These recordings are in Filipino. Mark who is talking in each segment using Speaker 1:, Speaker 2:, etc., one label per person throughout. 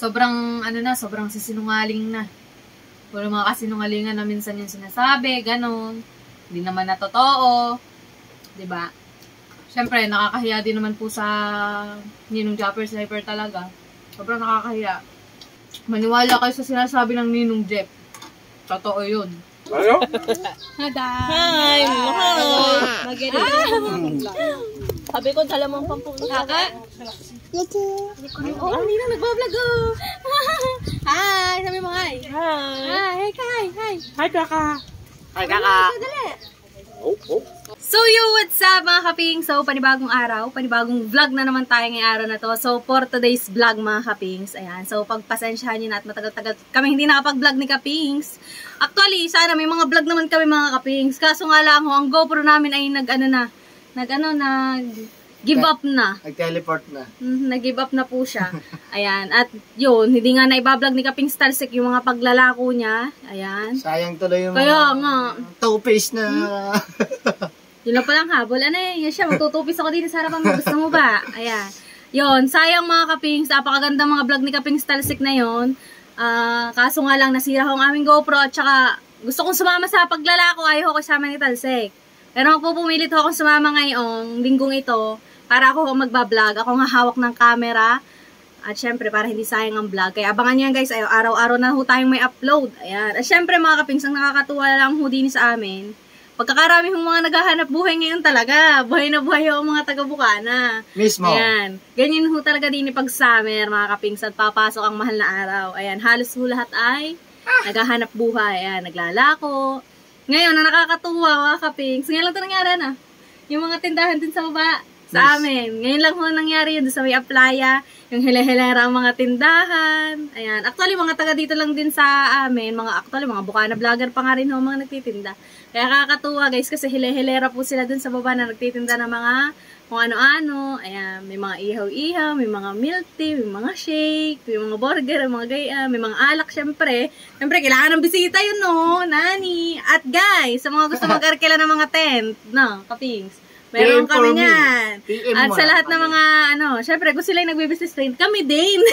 Speaker 1: sobrang, sobrang sisinungaling na. Puro mga kasinungalingan na minsan yung sinasabi, ganon. Hindi naman na totoo. Diba? Siyempre, nakakahiya din naman po sa Ninong Japper Sniper talaga. Sobrang nakakahiya. Maniwala kayo sa sinasabi ng Ninong Jeff. Totoo yun.
Speaker 2: Ano?
Speaker 3: Hi! Sabi ko, dala mong pampunan.
Speaker 1: Kaka?
Speaker 3: Oh, Ninong nagbablog oh! Hi! Sabi mo hi! Hi! Hi!
Speaker 2: Hi, Kaka!
Speaker 4: Hi, Kaka!
Speaker 1: So what's up mga kaping? So panibagong araw, panibagong vlog na naman tayo ngayong araw na to. So for today's vlog mga kapings, ayan. So pagpasensyahan nyo na at matagal-tagal kami hindi nakapag-vlog ni kapings. Actually, sana may mga vlog naman kami mga kapings. Kaso nga lang ang GoPro namin ay give up na.
Speaker 4: Nag-teleport na.
Speaker 1: Nag-give up na po siya. Ayan. At yun, hindi nga naibablog ni Kaping Starsec yung mga paglalako niya. Ayan.
Speaker 4: Sayang tuloy yung
Speaker 1: kaya nga.
Speaker 4: Two-face na.
Speaker 1: Yun lang palang habol. Ano eh, siya, magtutupis ako dito sa harapan mo. Gusto mo ba? Ayan. Yun, sayang mga Kapings. Napakaganda mga vlog ni Kaping Starsec na yun. Kaso nga lang, nasira ko ang aming GoPro. At saka, gusto kong sumama sa paglalako. Ayaw ko kasama ni Talsec. Pero kung pumilit akong sumama ngayong linggong ito, para ako magbablog, ako nga hawak ng camera. At syempre, para hindi sayang ang vlog. Kaya abangan nyo yan guys, araw-araw na ho tayong may upload. Ayan. At syempre mga kapings, ang nakakatuwa lang ho din sa amin. Pagkakarami hong mga naghahanap buhay ngayon talaga. Buhay na buhay ho ang mga taga-Bukana.
Speaker 4: Mismo.
Speaker 1: Ayan. Ganyan ho talaga din pag summer mga kapings at papasok ang mahal na araw. Ayan. Halos ho lahat ay naghahanap buhay. Ayan. Naglalako. Ngayon, na nakakatuwa mga kapings. Ngayon lang ito nangyari na. Yung mga tindahan din sa baba. Sa amin. Ngayon lang ho nangyari yun sa may Aplaya. Yung hila-hilera ang mga tindahan. Ayan. Actually, mga taga dito lang din sa amin. Mga Bukana vlogger pa nga rin ho mga nagtitinda. Kaya kakatuwa guys kasi hila-hilera po sila dun sa baba na nagtitinda ng mga kung ano-ano. Ayan. May mga ihaw-ihaw, may mga milk tea, may mga shake, may mga burger, may mga gaya, may mga alak syempre. Syempre, kailangan ng bisita yun no, nani. At guys, sa mga gusto mag-arkela ng mga tent, no, kapings. Meron kami niyan. At sa lahat ng mga, syempre, kung sila yung nagbe-business tent, kami din.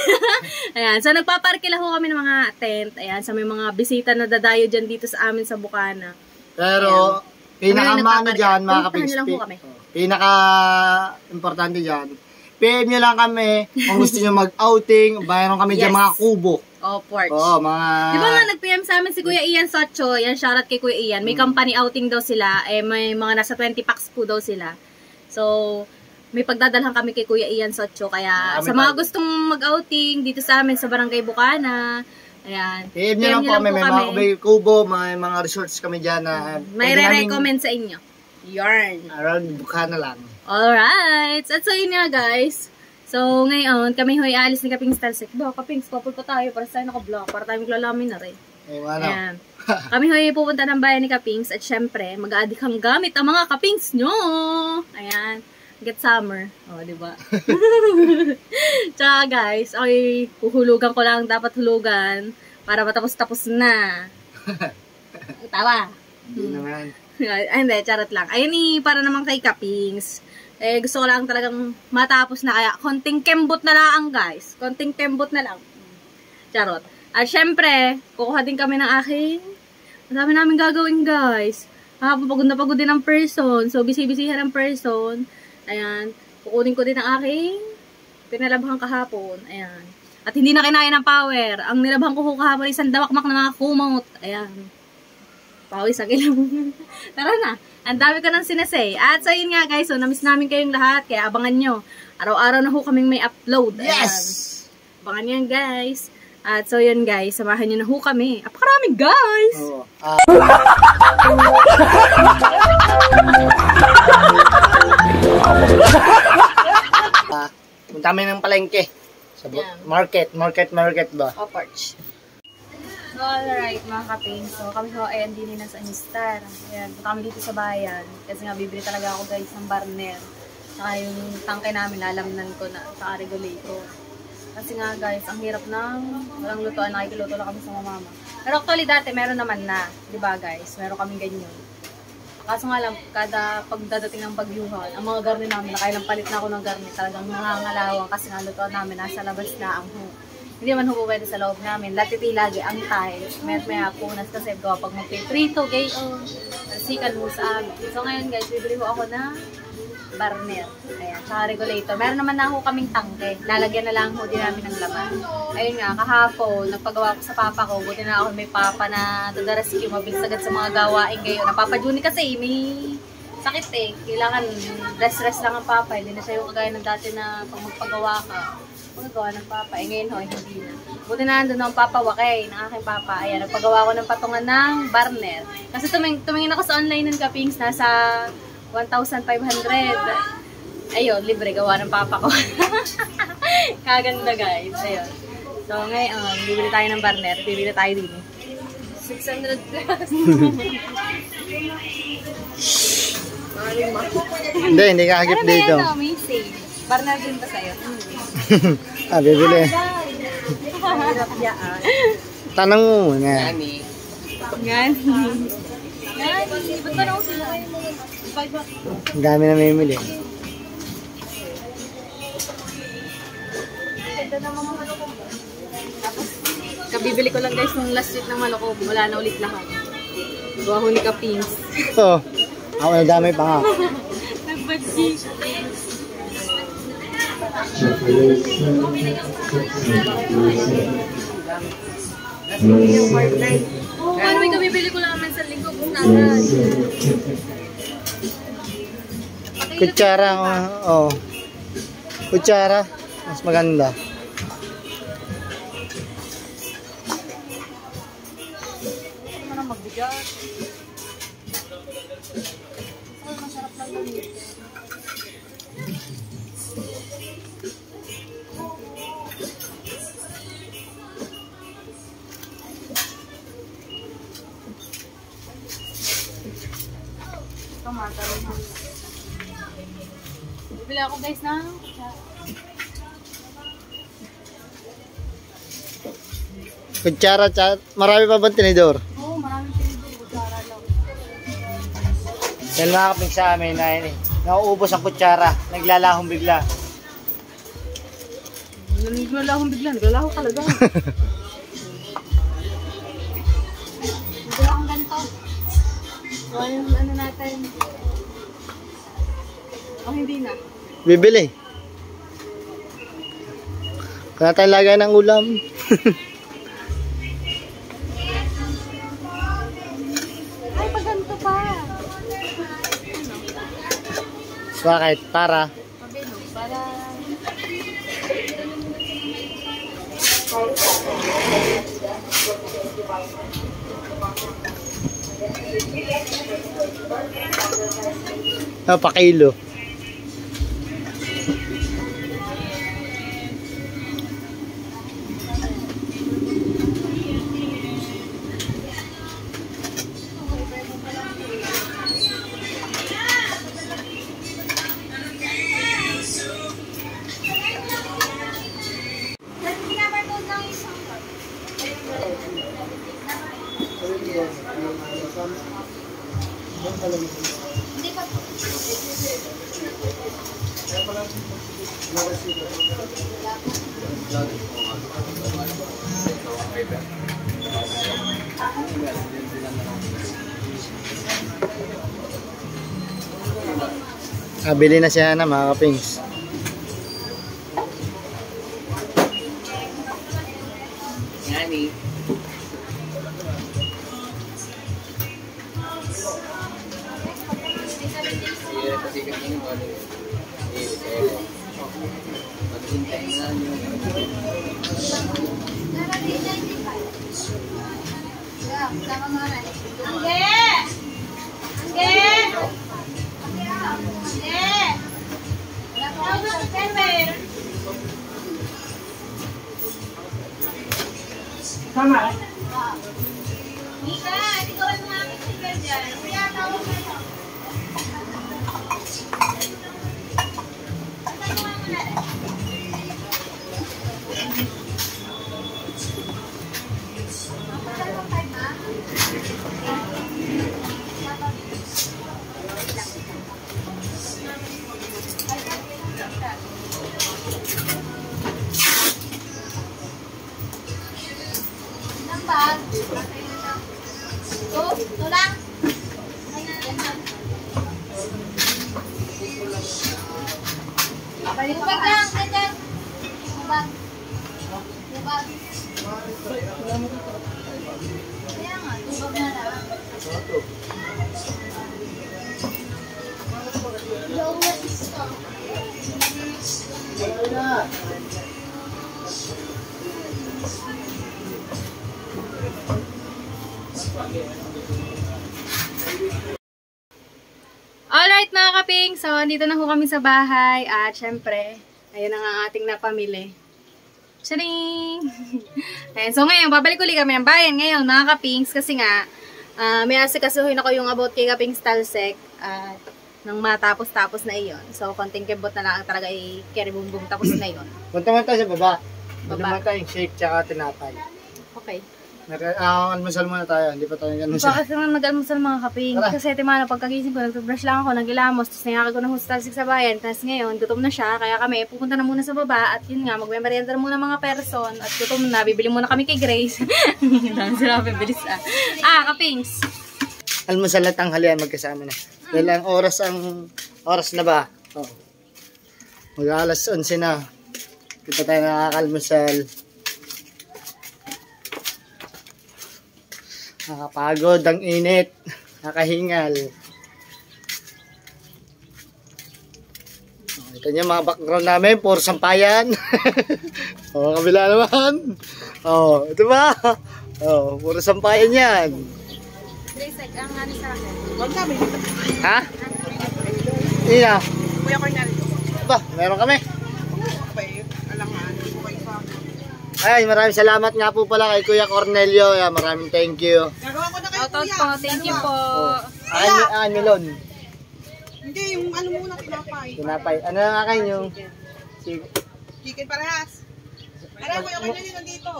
Speaker 1: Ayan, so nagpaparkila ho kami ng mga tent. Ayan, sa may mga bisita na dadayo dyan dito sa amin sa Bukana.
Speaker 4: Pero, pinaka-mano dyan, mga kapings. Pinaka-importante dyan. PM nyo lang kami kung gusto nyo mag-outing. Mayroon kami dyan mga kubo.
Speaker 1: Oh, porch.
Speaker 4: Oo, mga...
Speaker 1: Di ba nga nag-PM sa amin si Kuya Ian Socho, yan, shoutout kay Kuya Ian, may company outing daw sila, may mga nasa 20 packs po daw sila. So, may pagdadalhan kami kay Kuya Ian Socho, kaya sa mga gustong mag-outing dito sa amin sa Barangay Bukana, ayan.
Speaker 4: PM nyo lang po kami, may kubo, may mga resorts kami dyan na...
Speaker 1: May re-recommend sa inyo. Yarn.
Speaker 4: Around Bukana lang.
Speaker 1: Alright. At so yun nga guys. So ngayon, kami ho'y alis ni Kaping Starsec. Kapings, couple pa tayo para tayo naka-vlog. Para tayo maglalamin na rin. Ayan. Kami ho'y pupunta ng bayan ni Kapings. At syempre, mag-aadik ang gamit ang mga Kapings nyo. Ayan. Get summer. O, diba? Tsaka guys, okay, huhulugan ko lang. Dapat hulugan. Para matapos-tapos na. Tawa.
Speaker 4: Hindi naman.
Speaker 1: Ay, hindi, charot lang. Ayun para naman kay Kapings. Gusto ko lang talagang matapos na kaya konting kembot na lang guys. Konting kembot na lang. Charot. At syempre, kukuha din kami ng aking marami namin gagawin guys. Pagod na pagod din ang person. So, busy-busyhan ang person. Ayan. Kukunin ko din ang aking pinalabhang kahapon. Ayan. At hindi na kinaya ng power. Ang nilabhang ko kahapon isang dawakmak na mga kumot. Ayan. Pawis sa kilang. Tara na. Ang dami ko nang sinasay. At so yun nga guys, so namiss namin kayong lahat. Kaya abangan nyo. Araw-araw na ho kaming may upload.
Speaker 4: Yes!
Speaker 1: Ayan. Abangan nyo yan guys. At so yun guys, samahan nyo na ho kami. Apakaraming guys!
Speaker 4: Oo. Punta kami ng palengke. Sa market ba?
Speaker 1: O, porch. So, alright mga kaping. So, kami ho ay andini na sa Anistar. Ayan, punta kami dito sa bayan. Kasi nga, bibili talaga ako guys ng barner. Saka yung tangke namin, lalamnan ko na sa regulator. Kasi nga guys, ang hirap ng walang lutuan. Nakikiluto lang kami sa mama. Pero actually dati, meron naman na. Diba guys? Meron kami ganyan. Kaso nga lang, kada pagdadating ng bagyuhan, ang mga garni namin, nakailang palit na ako ng garni. Talagang nangangalawang kasi nga lutuan namin, nasa labas na ang ho. Hindi man ho pwede sa loob namin. Latiti lagi ang tile. May punas kasi gawa pag magpiprito, gayon. Sikan mo sa amin. So ngayon guys, bibili ko ako na burner. Ayan, tsaka regulator. Meron naman na ako kaming tangke. Lalagyan na lang ho din namin ng laman. Ayun nga, kahapon, nagpagawa ko sa papa ko. Buti na ako may papa na rescue. Mabilis agad sa mga gawain gayon. Papa Juni kasi may sakit eh. Kailangan rest lang ang papa. Hindi na siya yung kagaya ng dati na pag magpagawa ka. Magagawa ng papa. Ngayon ho, hindi na. Buti na nandun ang papa Wakay, ng aking papa. Ayan, nagpagawa ko ng patungan ng burner. Kasi tumingin ako sa online ng Kapings, nasa 1,500. Ayun, libre gawa ng papa ko. Kaganda guys. Ayun. So ngayon, bibili tayo ng burner. Bibili tayo din. 600 plus.
Speaker 4: Hindi kakagip dito.
Speaker 1: Ano ba yan? May sale. Burner din ba sa'yo?
Speaker 4: Bibili. Tanong mo muna.
Speaker 1: Gani. Ba't ba naku sila?
Speaker 4: Ang dami na mamimili.
Speaker 1: Kabibili ko lang guys nung last week ng manok ko. Wala na ulit lahat. Gawa ko ni Kapings.
Speaker 4: Oo. Ako nadamay pa nga.
Speaker 1: Nagbadji. Paano may kabibili ko lang naman sa linggo kung natin.
Speaker 4: Kutsara, oh. Kutsara, mas maganda.
Speaker 1: Ano magbigat? Masarap lang gawin. Bibili ako guys na
Speaker 4: Kutsara, marami pa bang tinidor?
Speaker 1: Oo, maraming tinidor. Kutsara lang.
Speaker 4: Yan mga Kapings sa amin na yun eh. Nauubos ang kutsara, naglalahong bigla.
Speaker 1: Naglalahong bigla, naglalahong talaga. Naglalahong ganito. So, ano natin? Oh, hindi na.
Speaker 4: Bibili. Kaya tayo lagay ng ulam.
Speaker 1: Ay, pag ganito pa.
Speaker 4: Bakit? Para?
Speaker 1: Mabino, para...
Speaker 4: Pakilo. Bili na siya na mga Kapings.
Speaker 3: Yani.
Speaker 4: Sama.
Speaker 1: Mika, hindi ko alam mga sticker dyan. Kaya tawag na yun. bag. Ito lang. Tubag lang, ganyan. Tubag. Tubag. Kaya nga, tubag na lang. Alright mga kaping, so dito na ho kami sa bahay at syempre, ayun na nga ang ating napamili. Charing! Ayan, so ngayon, babalik ulit kami ng bayan ngayon mga kapings kasi nga, may asikasuhin ako yung about kay Kapings Talsek at nang matapos-tapos na iyon. So, konting kebot na lang talaga i-carry boom tapos na iyon.
Speaker 4: Punta man tayo sa baba. Punta man tayo yung shake tsaka tinapay.
Speaker 1: Okay.
Speaker 4: Almusal muna tayo, hindi pa tayo almusal.
Speaker 1: Bakit naman nag-almusal mga kaping?
Speaker 4: Tara.
Speaker 1: Kasi timano, pagkagising ko, nag-brush lang ako, nag-ilamos, tapos nangakag ko ng hostalsik sa bayan, tapos ngayon, gutom na siya, kaya kami, pupunta na muna sa baba, at yun nga, magme-merienda na muna mga person, at gutom na, bibili muna kami kay Grace. Dami sila bibilis kapings.
Speaker 4: Almusal at tanghalian magkasama na. Dahil ang oras na ba? Oh. Mag-alas 11 na. Hindi pa tayo nakakalmusal. Nakapagod, ang init. Nakahingal. Ito niya mga background namin, puro sampayan. Kabila naman. Ito ba? Puro sampayan yan.
Speaker 1: Grace, ang ano sa akin?
Speaker 3: Huwag kami.
Speaker 4: Ha? Hindi na.
Speaker 3: Kuya Cornel.
Speaker 4: Ba, meron kami.
Speaker 3: Alangan. Okay pa.
Speaker 4: Ay, maraming salamat nga po pala kay Kuya Cornelio. Maraming thank you.
Speaker 3: Gagawa ko na kayo,
Speaker 1: Shoutout
Speaker 3: kuya.
Speaker 1: po, thank you po.
Speaker 4: Melon.
Speaker 3: Hindi, yung ano muna, tinapay.
Speaker 4: Tinapay. Ano na akin yung...
Speaker 3: Chicken parehas. Aray, Kuya Cornel yung nandito.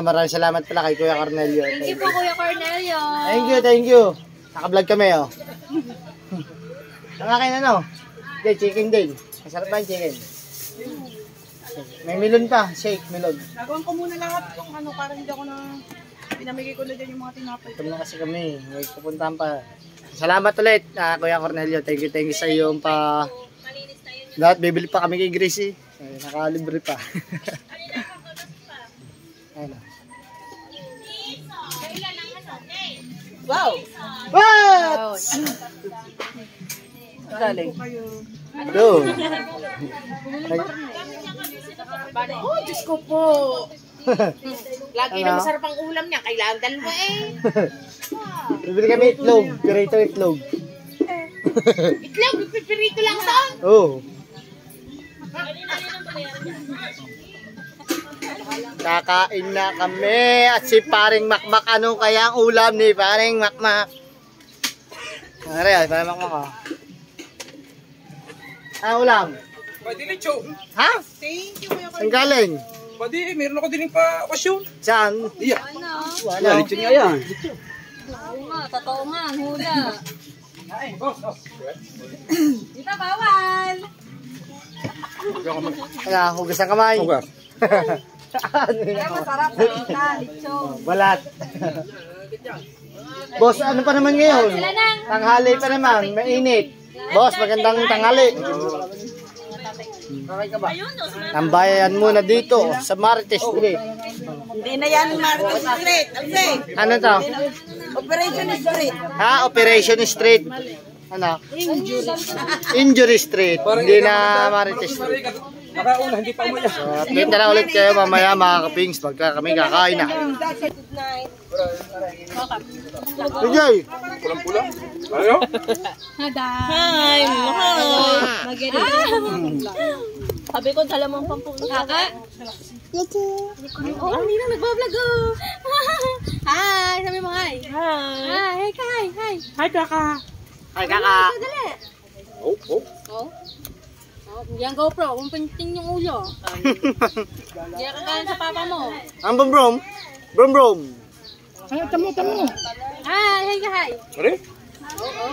Speaker 4: Maraming salamat pala kay Kuya Cornelio.
Speaker 1: Thank you po, Kuya Cornelio.
Speaker 4: Thank you. Naka-vlog kami, Ang akin ano? Hindi, chicken din. Masarap ba yung chicken? May melon pa, shake, melon.
Speaker 3: Gagawin ko muna lahat yung ano, para hindi ako na... Pinamigay ko na dyan yung mga tinapay.
Speaker 4: Ito na kasi kami, may pupuntahan pa. Salamat ulit, Kuya Cornelio. Thank you sa iyong pa... Lahat, bibili pa kami kay Gracie. Nakalibre pa. Ayun.
Speaker 3: Wow!
Speaker 4: What?
Speaker 3: Galing.
Speaker 4: Go.
Speaker 3: Oh, Diyos ko po. Lagi na masarap ang ulam niya. Kailangan dalawa
Speaker 4: Bibili kami itlog. Pirito itlog.
Speaker 3: Itlog, pipirito lang saan?
Speaker 4: Oh. Kakain na kami at si Paring Makmak. Ano kaya ang ulam ni Paring Makmak? Paring Makmak. Ano ulam?
Speaker 2: Pwede na, Cho.
Speaker 4: Ha?
Speaker 3: Thank you, Kuya
Speaker 4: Saan galing?
Speaker 2: Pwede, meron ako din pa okasyon.
Speaker 4: Saan?
Speaker 2: Iya.
Speaker 4: Wala.
Speaker 2: Lechon nga yan.
Speaker 1: Oo nga, totoo nga, ang hula. Dito, bawal.
Speaker 4: Hugas ang kamay.
Speaker 2: Hugas.
Speaker 4: Ano yun?
Speaker 1: Masarap na, lechon.
Speaker 4: Balat. Boss, ano pa naman ngayon?
Speaker 1: Sila nang.
Speaker 4: Tanghali pa naman, mainit. Boss, magandang tanghali. Okay ka ba? Tambayan muna dito sa Marites Street.
Speaker 3: Hindi na yan, Marites Street.
Speaker 4: Ano to?
Speaker 3: Operation Street.
Speaker 4: Ha? Operation Street. Ano? Injury Street. Hindi na Marites Street.
Speaker 2: Nakauna, hindi pa umaya.
Speaker 4: So, update na ulit kayo mamaya mga kapings pagka kami kakain na. Enjoy!
Speaker 2: Pulang-pulang. Ayaw?
Speaker 1: Hi! Sabi ko, dala mong pampuno. Kaka? Oo, hindi na nagbablog oh. Hi! Sabi mo hi. Hi! Hi, Kai! Hi!
Speaker 3: Hi, Kaka.
Speaker 4: Ay kaka!
Speaker 1: Dali!
Speaker 2: Oh.
Speaker 1: Oh? Yan GoPro, kung pinting yung ulo. Hindi ka kakain sa papa mo.
Speaker 4: Ang brom? Brom!
Speaker 3: Ay, tamo.
Speaker 1: Hi! Hi!
Speaker 2: Pare?
Speaker 1: Oo.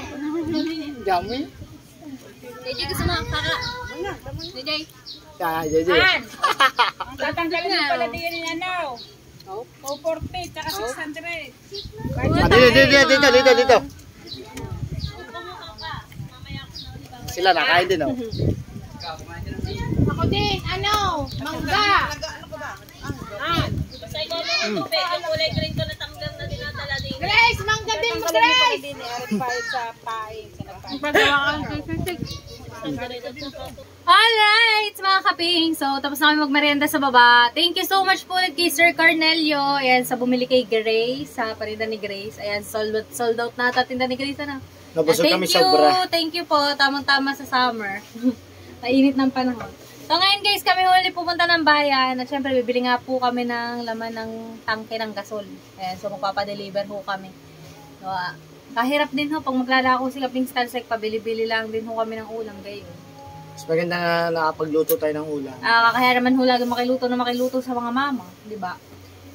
Speaker 4: Dami.
Speaker 1: JJ, gusto mo? Kaka? JJ?
Speaker 4: JJ.
Speaker 1: Tatanggalin mo pala din yan, ano?
Speaker 3: 440, tsaka 600.
Speaker 4: Dito. Sila nakain din, oh.
Speaker 3: Ako din, ano? Mangga. Grace, mangga din mo, Grace.
Speaker 1: Alright, mga kaping. So, tapos na kami magmerienda sa baba. Thank you so much po ulit kay Sir Cornelio. Ayan, sa bumili kay Grace, sa parinda ni Grace. Ayan, sold out na ata tinda ni Grace, ano?
Speaker 4: Nabusog kami sobra.
Speaker 1: Thank you po. Tamang-tama sa summer. Mainit ng panahon. So, ngayon guys, kami huli pupunta ng bayan. At syempre, bibili nga po kami ng laman ng tangke ng gasol. Ayan, so, magpapadeliver ho kami. So, kahirap din ho. Pag maglalako sila Ping Stalsec, pabili-bili lang din ho kami ng ulam gayon.
Speaker 4: Mas maganda nga nakapagluto tayo ng ulam.
Speaker 1: Kaya naman ho lagi makiluto sa mga mama. Diba?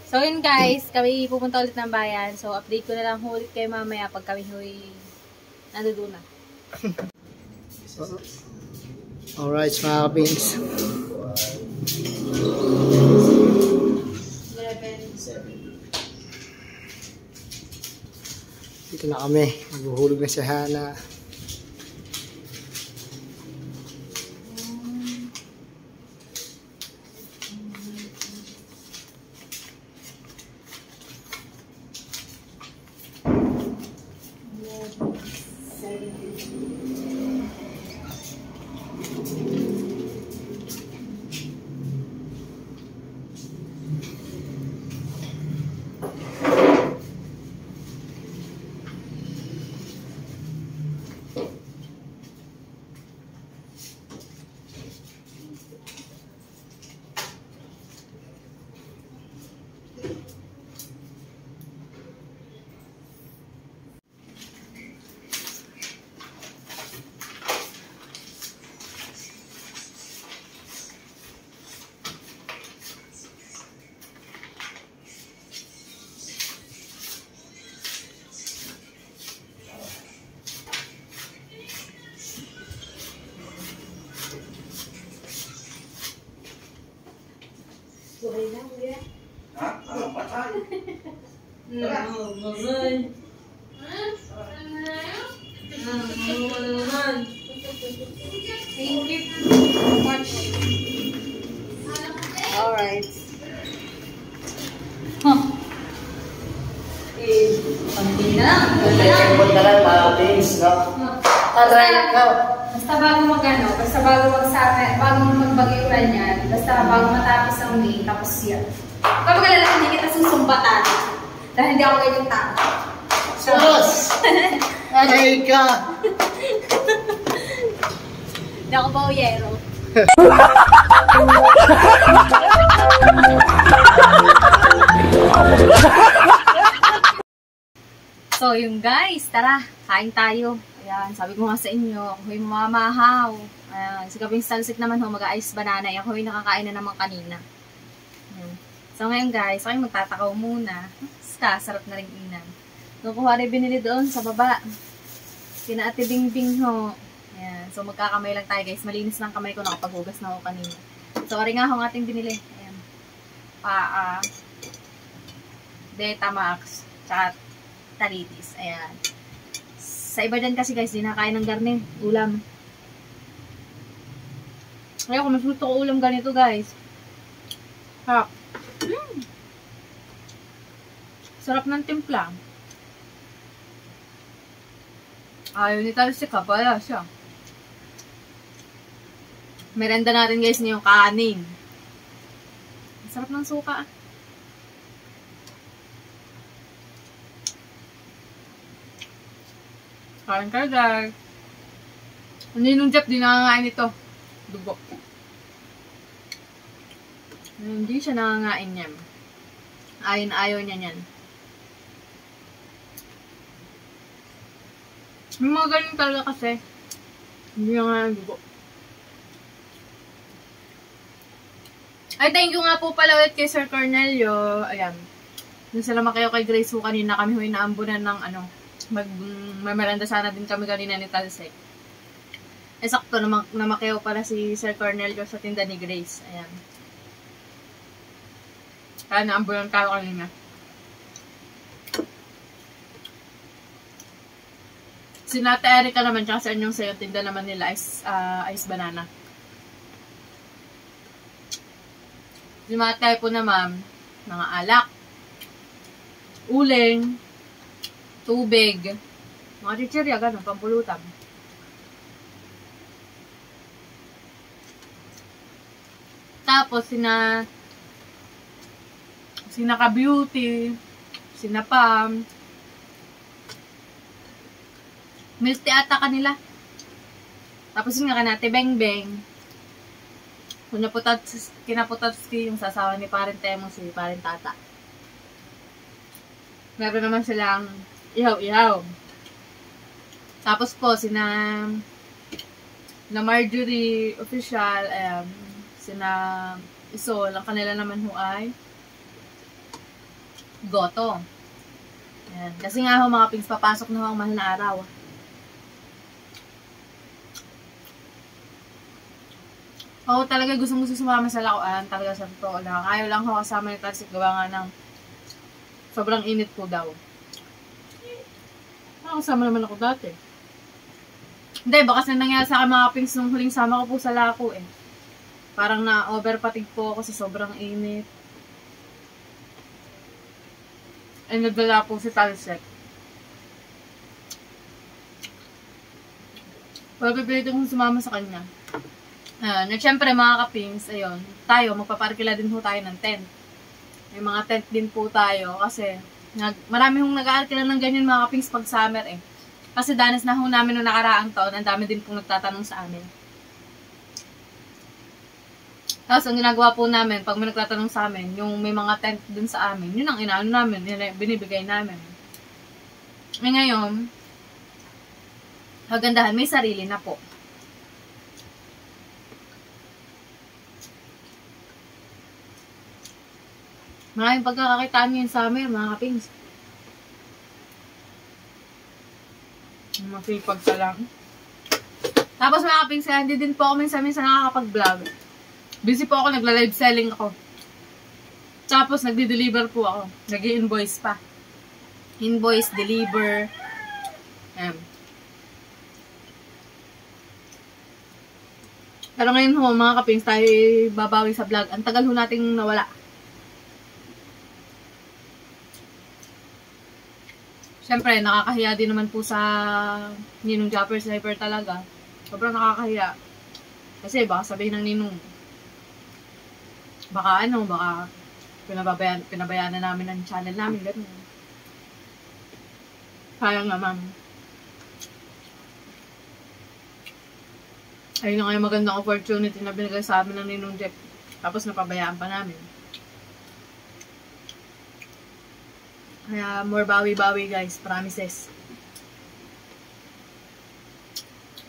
Speaker 1: So, yun guys, kami pupunta ulit ng bayan. So, update ko na lang ho ulit kayo mamaya pag kami ho'y nandun na.
Speaker 4: Alright, mga kapings. Dito na kami. Maghuhulog na si Hana.
Speaker 1: Thank you so much. Alright. Pandi na.
Speaker 4: Nagkakabot na lang, mga kapings, no? Aray ka.
Speaker 1: Basta bago bago magbagayuran yan, basta bago matapos ang May, tapos yan. Kapag alala, hindi kita susumbatan. Dahil hindi ako ganyang tao.
Speaker 4: Sus! Aray ka.
Speaker 1: Hindi ako bauyero. So, yung guys, tara, kain tayo. Ayan, sabi ko nga sa inyo, ako yung mamahaw. Ayan, si Kaping Stalsec naman ho, mag-ice banana. Ako yung nakakain na naman kanina. Ayan. So, ngayon guys, ako yung magtatakaw muna. Sarap na rin inan. So, kuha rin binili doon sa baba. Kina Ate Bingbing ho. Ayan, so magkakamay lang tayo guys. Malinis lang kamay ko, nakapaghugas na ako kanina. So, ari nga ho ang ating binili. Ayan. Paa. Betamax. Tsaka Talitis. Ayan. Sa iba dyan kasi guys, di nakain ng garne. Ulam. Ayaw ko, mas gusto ko ulam ganito guys. Sarap. Sarap ng timpla. Ayaw ni Talsec ha, pala siya. Merenda natin guys ngayong kanin. Sarap ng suka. Kain ka guys. Ano yung Jeff, di nakakain ito. Dugo. Hindi siya nakakain yan. Ayaw niya yan. May mga ganun talaga kasi. Hindi niya nga dugo. Ay, thank you nga po pala ulit kay Sir Cornelio. Ayan. Nung salamat kayo kay Grace ho kanina, kami ho inaambunan ng magmamerenda sana din kami kanina ni Talsec. Eh, sakto, namakyaw pala si Sir Cornelio sa tinda ni Grace. Ayan.
Speaker 3: Kaya naambulan tayo kanina. Si Nata Erica naman, tsaka sa inyong sayo, tinda naman nila ice banana. Si Matay po naman, mga alak, uling, tubig, mga chichirya, ganun, pampulutan. Tapos, sina ka-beauty, sina Pam, milk tea ata kanila. Tapos yun nga kanate, beng-beng. Kinaputatski yung sasawa ni Parin Temo, si Parin Tata. Meron naman silang ihaw-ihaw. Tapos po, sina Marjorie Official, sina Isol, ang kanila naman ho ay Goto. Ayan. Kasi nga ho, mga pings, papasok na ho ang mahal na araw. Oo, talaga gustong-gusto sumama sa lakuan. Talaga sa totoo lang. Ayaw lang ako kasama ni Tansik. Gawa nga ng sobrang init po daw. Kasama naman ako dati. Hindi, baka na nangyari sa akin mga pings nung huling sama ko po sa lako eh. Parang na-overpatig po ako sa sobrang init. Ay, nagdala po si Tansik. Pagpipilitin kong sumama sa kanya. Siyempre mga kapings, ayun, tayo, magpaparkila din po tayo ng tent. May mga tent din po tayo kasi marami hong nag-aarkila ng ganyan mga kapings pag summer eh. Kasi danas na ho namin noong nakaraang taon, ang dami din pong nagtatanong sa amin. Tapos ang ginagawa po namin, pag may nagtatanong sa amin, yung may mga tent dun sa amin, yun ang inaano namin, yun ang binibigay namin. Ngayon, kagandahan, may sarili na po. Maraming pagkakakitaan nyo yung summer, mga kapings. Masipag ka lang. Tapos mga kapings, hindi din po ako minsan nakakapag-vlog. Busy po ako, nagla-live selling ako. Tapos nagdi-deliver po ako. Nag-i-invoice pa. Invoice, deliver. Pero ngayon ho, mga kapings, tayo babawi sa vlog. Ang tagal ho nating nawala. Siyempre, nakakahiya din naman po sa Ninong Japper Sniper talaga. Sobrang nakakahiya. Kasi baka sabihin ng Ninong, baka pinabayaan na namin ang channel namin, gano'n. Kaya nga, ma'am. Ayun na nga yung magandang opportunity na binigay sa amin ng Ninong Jeff. Tapos napabayaan pa namin. Kaya more bawi-bawi guys, promises.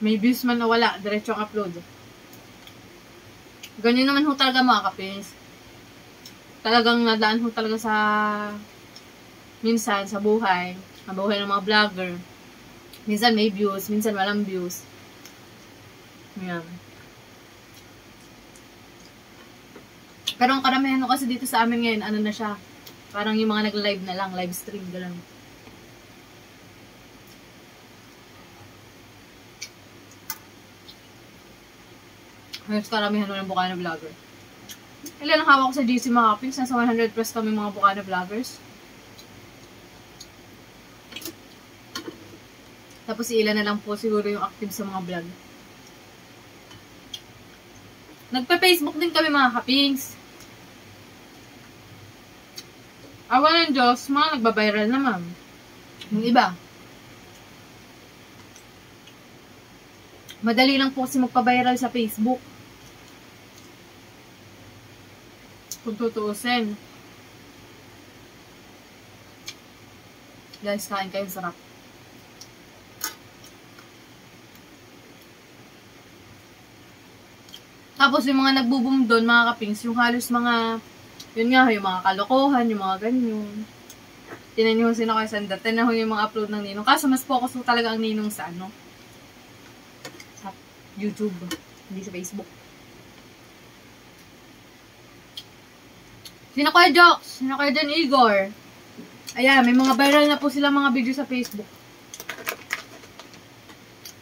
Speaker 3: May views man na wala, diretsong upload. Ganyan naman ho talaga mga kapins. Talagang nadaan ho talaga sa minsan sa buhay. Ang buhay ng mga vlogger. Minsan may views, minsan walang views. Yan. Pero ang karamihan kasi dito sa amin ngayon, ano na siya, parang yung mga nag-live na lang, live stream, gano'n. Mas karamihan ng Bukana vlogger. Ilan ang hawak ko sa GC mga kapins? Nasa 100 plus kami mga Bukana vloggers. Tapos ilan na lang po siguro yung active sa mga vlog. Nagpa-Facebook din kami mga kapings. Awa ng Diyos, mga nagbabiral naman. Yung iba. Madali lang po kasi magpa-viral sa Facebook. Kung tutuusin. Guys, kain kayo, sarap. Tapos yung mga nagbo-boom doon, mga kapings, yung halos mga, yun nga, yung mga kalokohan, yung mga ganyan. Tinan nyo sino kayo sanda. Tinan nyo yung mga upload ng Ninong. Kaso mas focus ko talaga ang Ninong sa ano? Sa YouTube. Hindi sa Facebook. Sino Kuya Jox? Sino Kuya John Igor? Ayan, may mga viral na po silang mga video sa Facebook.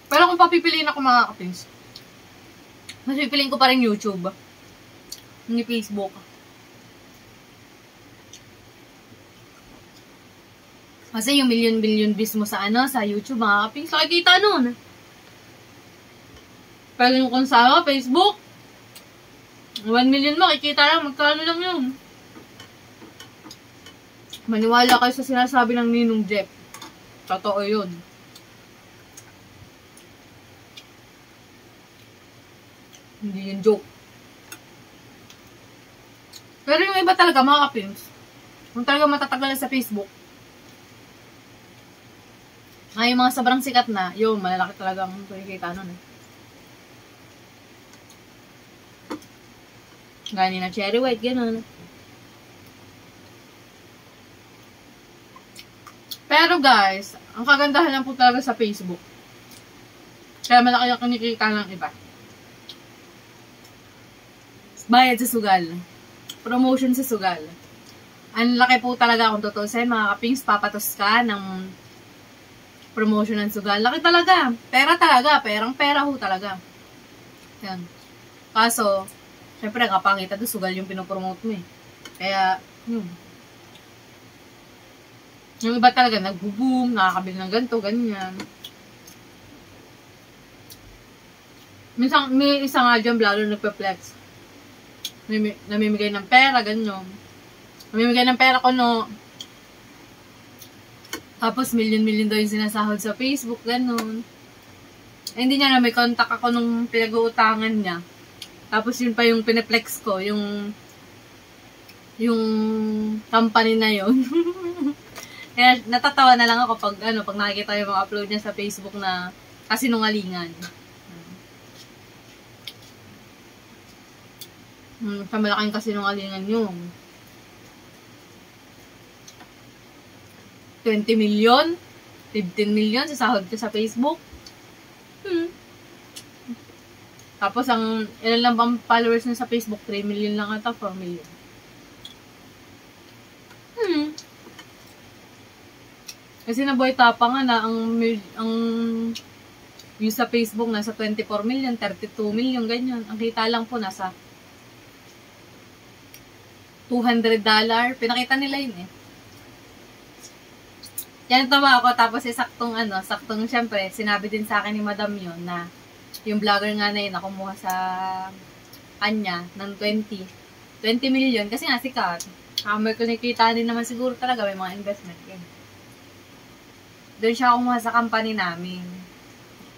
Speaker 3: Pero kung papipiliin ako mga kapings, mas pipiliin ko pa rin YouTube. Hindi Facebook. Kasi yung million views mo sa sa YouTube, mga kapings, nakikita nun. Pero yung kung sa Facebook, 1 million makikita lang, magkano lang yun. Maniwala kayo sa sinasabi ng Ninong Jeff. Totoo yun. Hindi yun joke. Pero yung iba talaga, mga kapins, kung talaga matatagal sa Facebook, yung mga sobrang sikat na, yun, malalaki talaga ang kumikita nun eh. Gani na Cherry White, gano'n. Pero guys, ang kagandahan lang po talaga sa Facebook, kaya malaki ang kinikita ng iba. Bayad sa sugal. Promotion sa sugal. Ang laki po talaga kung tutusin, mga kapings, papatos ka ng promotion ng sugal. Laki talaga. Pera talaga. Perang-pera ho talaga. Yan. Kaso, syempre, kapangita doon, sugal yung pinopromote mo eh. Kaya, yung iba talaga, nag-boom, nakakabili ng ganito, ganyan. Minsan, may isa nga dyan, vlogger nagpe-flex. Namimigay ng pera, ganyan. Namimigay ng pera ko, no. Tapos, million daw yung sinasahod sa Facebook, ganun. Eh, hindi niya na may contact ako nung pinag-uutangan niya. Tapos, yun pa yung pineplex ko, yung company na yun. Kaya natatawa na lang ako pag nakikita yung mga upload niya sa Facebook na kasinungalingan. Sa malaking kasinungalingan yung 20 million, 15 million sasahod ka sa Facebook. Tapos ilan lang bang followers niya sa Facebook? 3 million lang ata, 4 million. Kasi nabuhay tapang nga na ang view sa Facebook nasa 24 million, 32 million, ganyan. Ang kita lang po nasa $200. Pinakita nila yun eh. Yan tawa ako, tapos saktong syempre, sinabi din sa akin ni Madam yun na yung vlogger nga na yun na kumuha sa kanya ng 20 million kasi nga sikat. May kunikita din naman siguro talaga, may mga investment yun. Doon siya kumuha sa company namin.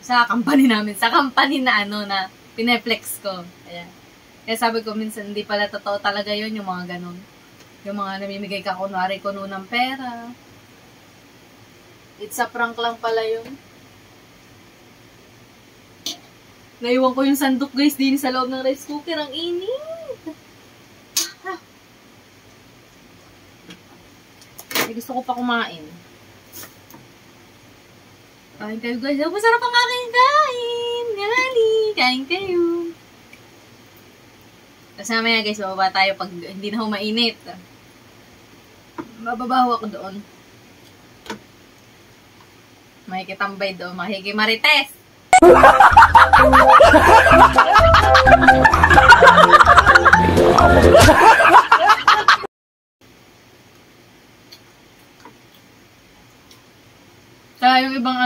Speaker 3: Sa company na na pineplex ko. Ayan. Kaya sabi ko minsan, hindi pala totoo talaga yun, yung mga ganun. Yung mga namimigay ka kunwari kuno ng pera. It's a prank lang pala yun. Naiwan ko yung sandok guys, din sa loob ng rice cooker. Ang init. Gusto ko pa kumain. Kain kayo guys. Masarap ang aking kain. Gali. Kain kayo. Tapos namaya guys, bababa tayo pag hindi na mainit. Bababaho ako doon. Makikitambay doon. Makikimarites. Kaya yung ibang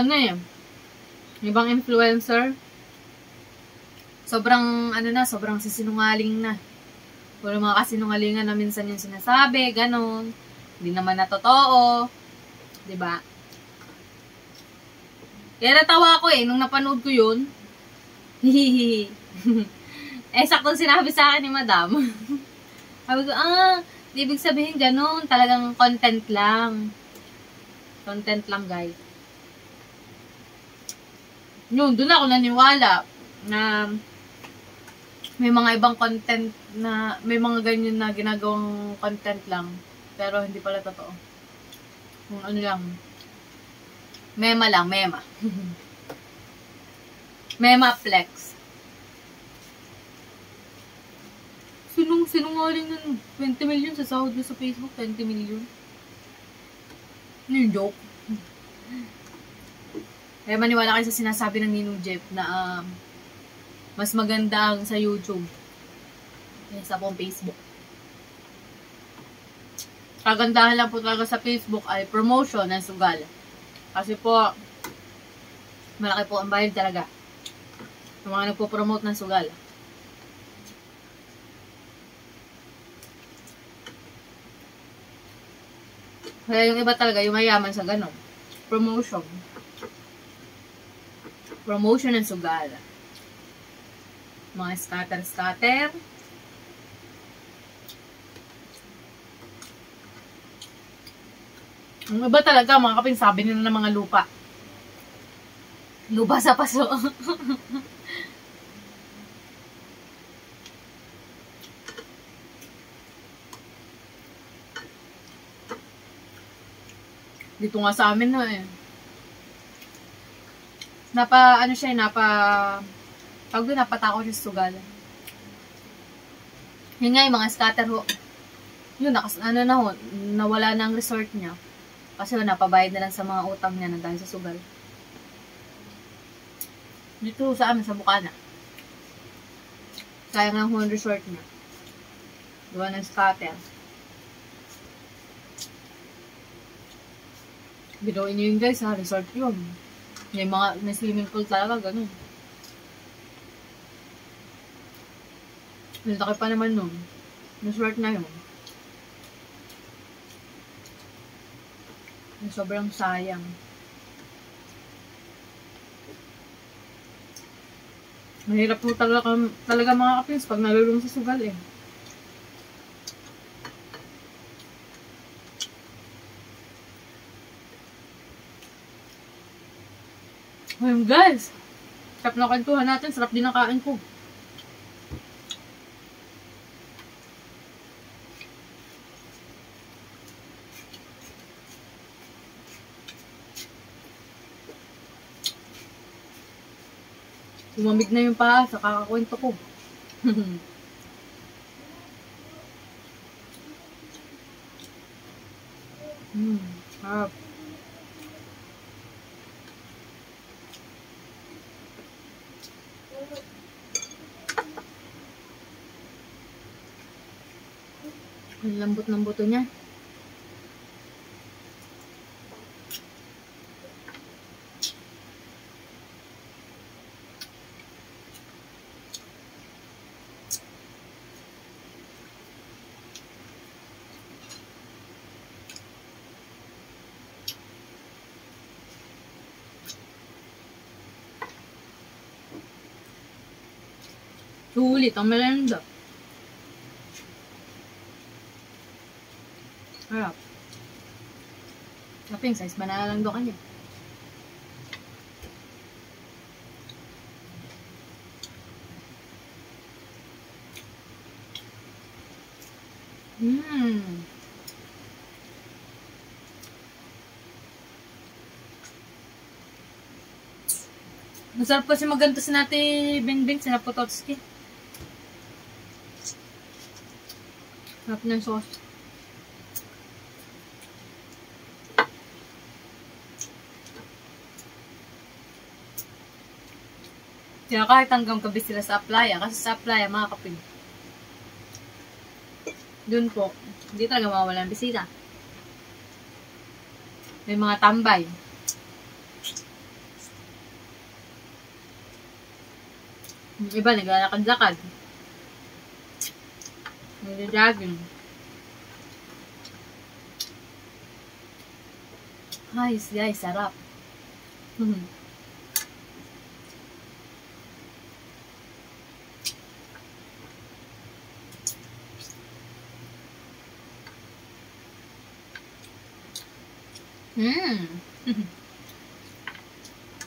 Speaker 3: ibang influencer, sobrang sobrang sisinungaling na. Puro mga kasinungalingan na minsan yung sinasabi, ganon. Hindi naman na totoo. Diba? Kaya natawa ako nung napanood ko yun. Hihihi. Saktong sinabi sa akin ni Madam. Sabi ko, ibig sabihin ganon, talagang content lang. Content lang, guys. Yun, doon ako naniwala na may mga ibang content na, may mga ganyan na ginagawang content lang. Pero hindi pala totoo. Kung lang. Mema lang, mema. Mema flex. Sinungaling ng 20 million sa sahod mo sa Facebook, 20 million. Ano yung joke? Kaya maniwala kayo sa sinasabi ng Ninong Jeff na mas maganda ang sa YouTube kaysa pong Facebook. Kagandahan lang po talaga sa Facebook ay promotion ng sugal. Kasi po, malaki po ang bayad talaga sa mga nagpo-promote ng sugal. Kaya yung iba talaga, yung mayaman sa ganon. Promotion. Promotion ng sugal. Mga scatter-scatter. Yung iba talaga, mga kaping sabi nila ng mga lupa. Lupa sa paso. Dito nga sa amin na eh. Pag doon napatako siya sa sugal. Yun nga yung mga scatter ho. Yun, nawala na ang resort niya. Kasi napabayad na lang sa mga utang niya na dahil sa sugal. Dito sa amin, sa Bukana. Sayang lang ho ang resort niya. Gawa ng scatter. Binuin nyo yun guys ha, resort yun. May swimming pool talaga, ganun. Nilaki pa naman nun. Resort na yun. Sobrang sayang. Mahirap po talaga mga kapins pag nalulung sa sugal eh. Ayun guys, sarap na kwentuhan natin, sarap din ang kain ko. Lumamig na yung paa sa kakakwento ko. Harap. Ang lambot ng buto niya. Sulit ang merenda. Harap. Kaping size banana lang doon kanya. Masarap kasi maganda si Nati Bengbeng, si Napototski. Sarap ng sauce. Kaya kahit hanggang gabi sila sa Aplaya, kasi sa Aplaya mga kapig. Doon po, hindi talaga mawawala ang bisita. May mga tambay. Yung iba, naglalakad-lakad. Naglalagin. Ay, sarap.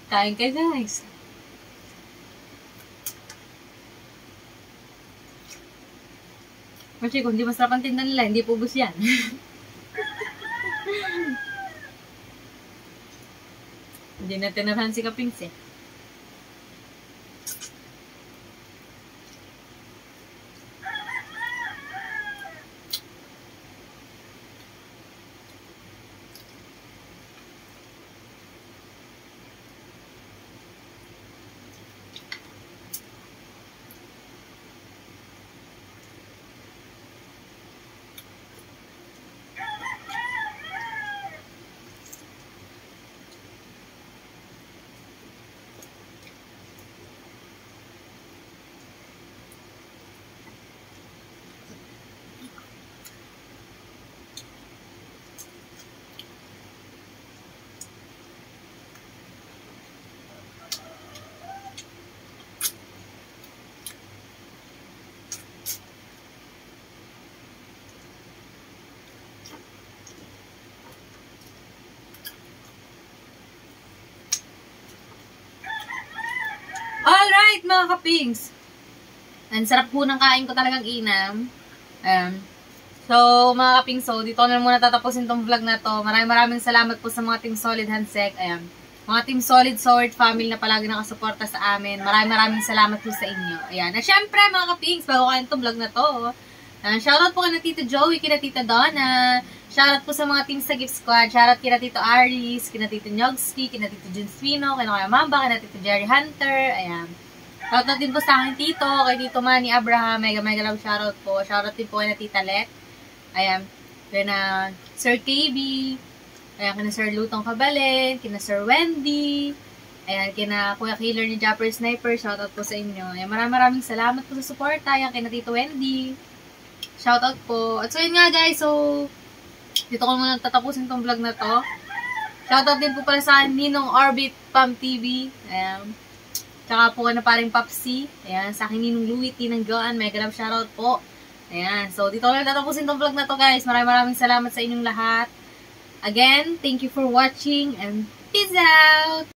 Speaker 3: Kain kayo guys. Kasi kung di masarap ang tinda nila, hindi po ubos yan. Hindi na tinarhan si Kapings eh. mga kapings. Ang sarap po ng kain ko talagang inam. So, mga kapings, so, dito ko na muna tatapusin tong vlog na to. Maraming salamat po sa mga Team Solid Hansek. Mga Team Solid Sword family na palagi nakasuporta sa amin. Maraming salamat po sa inyo. Ayan. At syempre, mga kapings, bago kayo itong vlog na to, shoutout po kina Tito Joey, kina Tita Donna. Shoutout po sa mga team sa Gift Squad. Shoutout kina Tito Aris, kina Tito Nyogski, kina Tito Junsfino, kina Kuya Mamba, kina Tito Jerry Hunter. Ayan. Shoutout din po sa akin Tito, kay Tito Manny Abraham. Mega love shoutout po. Shoutout din po kina Tita Let. Ayan. Kina Sir KB. Ayan, kina Sir Lutong Kabalen, kina Sir Wendy. Ayan, kina Kuya Killer ni Japper Sniper. Shoutout po sa inyo. Ayan, maraming salamat po sa suporta. Ayan, kina Tito Wendy. Shoutout po. At so, yun nga guys. So, dito ko muna tatapusin tong vlog na to. Shoutout din po pala sa Ninong Orbit Pam TV. Ayan. Tsaka po na paring Papsi. Ayan. Sa akin Ninong Louie, Tinang Goan. Mega love shoutout po. Ayan. So, dito ko lang tatapusin tong vlog na to guys. Maraming salamat sa inyong lahat. Again, thank you for watching and peace out!